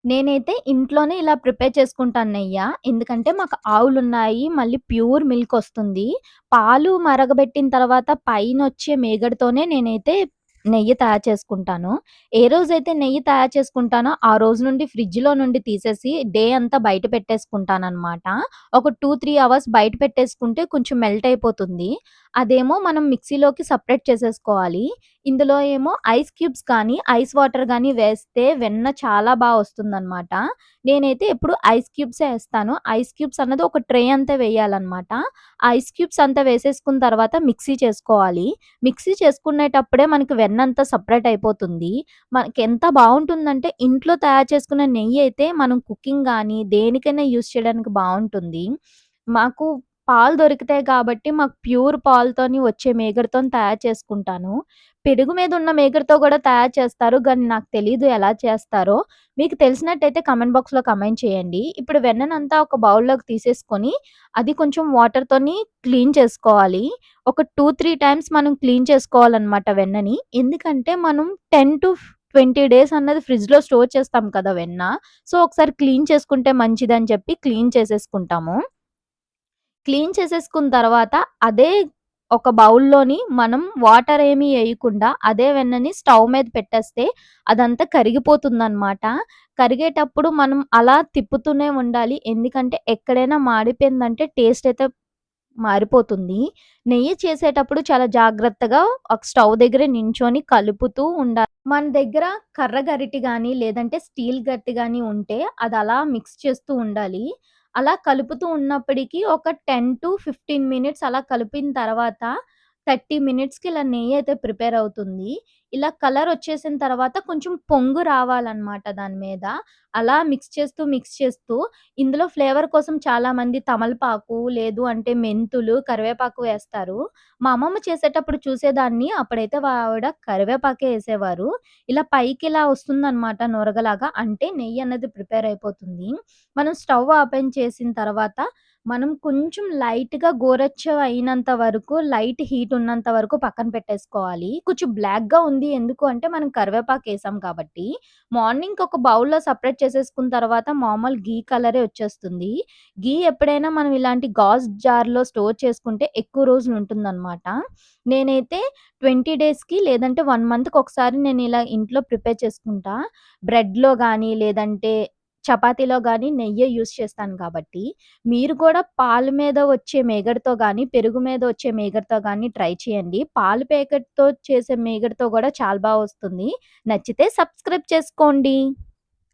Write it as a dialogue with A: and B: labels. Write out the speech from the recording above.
A: నేనైతే ఇంట్లోనే ఇలా ప్రిపేర్ చేసుకుంటాను నెయ్య. ఎందుకంటే మాకు ఆవులున్నాయి. మళ్ళీ ప్యూర్ మిల్కొస్తుంది. పాలు మరగబెట్టిన తర్వాత పైనొచ్చే మీగడతోనే నేనైతే నెయ్యి తయారు చేసుకుంటాను. ఏ రోజైతే నెయ్యి తయారు చేసుకుంటానో, ఆ రోజు నుండి ఫ్రిడ్జ్‌లో నుండి తీసేసి డే అంతా బయట పెట్టేసుకుంటాననమాట. ఒక 2, 3 అవర్స్ బయట పెట్టేసుకుంటే కొంచెం మెల్ట్ అయిపోతుంది. అదేమో మనం మిక్సీలోకి సెపరేట్ చేసేసుకోవాలి. ఇందులో ఏమో ఐస్ క్యూబ్స్ కానీ, ఐస్ వాటర్ గానీ వేస్తే వెన్న చాలా వస్తుందనమాట. నేనైతే ఎప్పుడు ఐస్ క్యూబ్సే ఏస్తాను. ఐస్ క్యూబ్స్ అన్నది ఒక ట్రే అంతా వేయాలనమాట. ఐస్ క్యూబ్స్ అంతా వేసేసుకున్న తర్వాత మిక్సీ చేసుకోవాలి. మిక్సీ చేసుకునేటప్పుడే మనకి వెన్నంతా సెపరేట్ అయిపోతుంది. మనకెంత బావుంటుందంటే ఇంట్లో తయారు చేసుకున్న నెయ్యయితే మనం కుకింగ్ గానీ, దేనికైనా యూజ్ చేయడానికి బావుంటుంది. మాకు పాలు దొరుకుతాయి కాబట్టి, మాకు ప్యూర్ పాలతోని వచ్చే మీగడతోని తయారు చేసుకుంటాను. పెరుగు మీద ఉన్న మీగడతో గూడా తయారు చేస్తారు. గానీ నాకు తెలీదు ఎలా చేస్తారో. మీకు తెలిసినట్టయితే కామెంట్ బాక్స్‌లో కామెంట్ చేయండి. ఇప్పుడు వెన్ననంతా ఒక బౌల్‌లోకి తీసేసుకొని, అది కొంచెం వాటర్‌తోని క్లీన్ చేసుకోవాలి. ఒక 2, 3 టైమ్స్ మనం క్లీన్ చేసుకోవాలనమాట వెన్నని. ఎందుకంటే మనం 10-20 డేస్ అన్నది ఫ్రిడ్జ్‌లో స్టోర్ చేస్తాం కదా వెన్న. సో, ఒకసారి క్లీన్ చేసుకుంటే మంచిదని చెప్పి క్లీన్ చేసేసుకుంటాము. క్లీన్ చేసేసుకున్న తర్వాత అదే ఒక బౌల్‌లోని మనం వాటర్ ఏమి ఎయకుండా అదే వెన్నని స్టవ్ మీద పెట్టేస్తే అదంతా కరిగిపోతుందనమాట. కరిగేటప్పుడు మనం అలా తిప్పుతూనే ఉండాలి. ఎందుకంటే ఎక్కడైనా మాడిపోయిందంటే టేస్ట్ అయితే మారిపోతుంది. నెయ్యి చేసేటప్పుడు చాలా జాగ్రత్తగా ఒక స్టవ్ దగ్గర నించొని కలుపుతూ ఉండాలి. మన దగ్గర కర్ర గరిటె గానీ, లేదంటే స్టీల్ గరిటె గానీ ఉంటే అదలా మిక్స్ చేస్తూ ఉండాలి. అలా కలుపుతూ ఉన్నప్పటికి ఒక 10-15 మినిట్స్ అలా కలిపిన తర్వాత 30 మినిట్స్‌కి ఇలా నెయ్యయితే ప్రిపేర్ అవుతుంది. ఇలా కలరొచ్చేసిన తర్వాత కొంచెం పొంగు రావాలనమాట దాని మీద. అలా మిక్స్ చేస్తూ ఇందులో ఫ్లేవర్ కోసం చాలామంది తమలపాకు, లేదు అంటే మెంతులు, కరివేపాకు వేస్తారు. మా అమ్మమ్మ చేసేటప్పుడు చూసేదాన్ని. అప్పుడైతే ఆవిడ కరివేపాకే ఏసేవారు. ఇలా పైకిలా వస్తుందనమాట నురగలాగా. అంటే నెయ్యన్నది ప్రిపేర్ అయిపోతుంది. మనం స్టవ్ ఓపెన్ చేసిన తర్వాత, మనం కొంచెం లైట్‌గా గోరెచ్చగా అయినంత వరకు, లైట్ హీట్ ఉన్నంత వరకు పక్కన పెట్టేసుకోవాలి. కొంచెం బ్లాక్‌గా ఉంది ఎందుకు అంటే, మనం కరివేపాకేసాం కాబట్టి. మార్నింగ్‌కి ఒక బౌల్‌లో సెపరేట్ చేసేసుకున్న తర్వాత మామూలు ఘీ కలరే వచ్చేస్తుంది. ఘీ ఎప్పుడైనా మనం ఇలాంటి గాజు జార్‌లో స్టోర్ చేసుకుంటే ఎక్కువ రోజులుంటుందనమాట. నేనైతే 20 డేస్‌కి లేదంటే 1 మంత్‌కి ఒకసారి నేనిలా ఇంట్లో ప్రిపేర్ చేసుకుంటా. బ్రెడ్‌లో గానీ, లేదంటే చపాతీలో గానీ నెయ్యే యూజ్ చేస్తాను కాబట్టి, మీరు కూడా పాలు మీద వచ్చే మీగడతో గానీ, పెరుగు మీద వచ్చే మీగడతో గానీ ట్రై చేయండి. పాలు ప్యాకెట్‌తో చేసే మీగడతో గూడా చాలా వస్తుంది. నచ్చితే సబ్స్క్రైబ్ చేసుకోండి.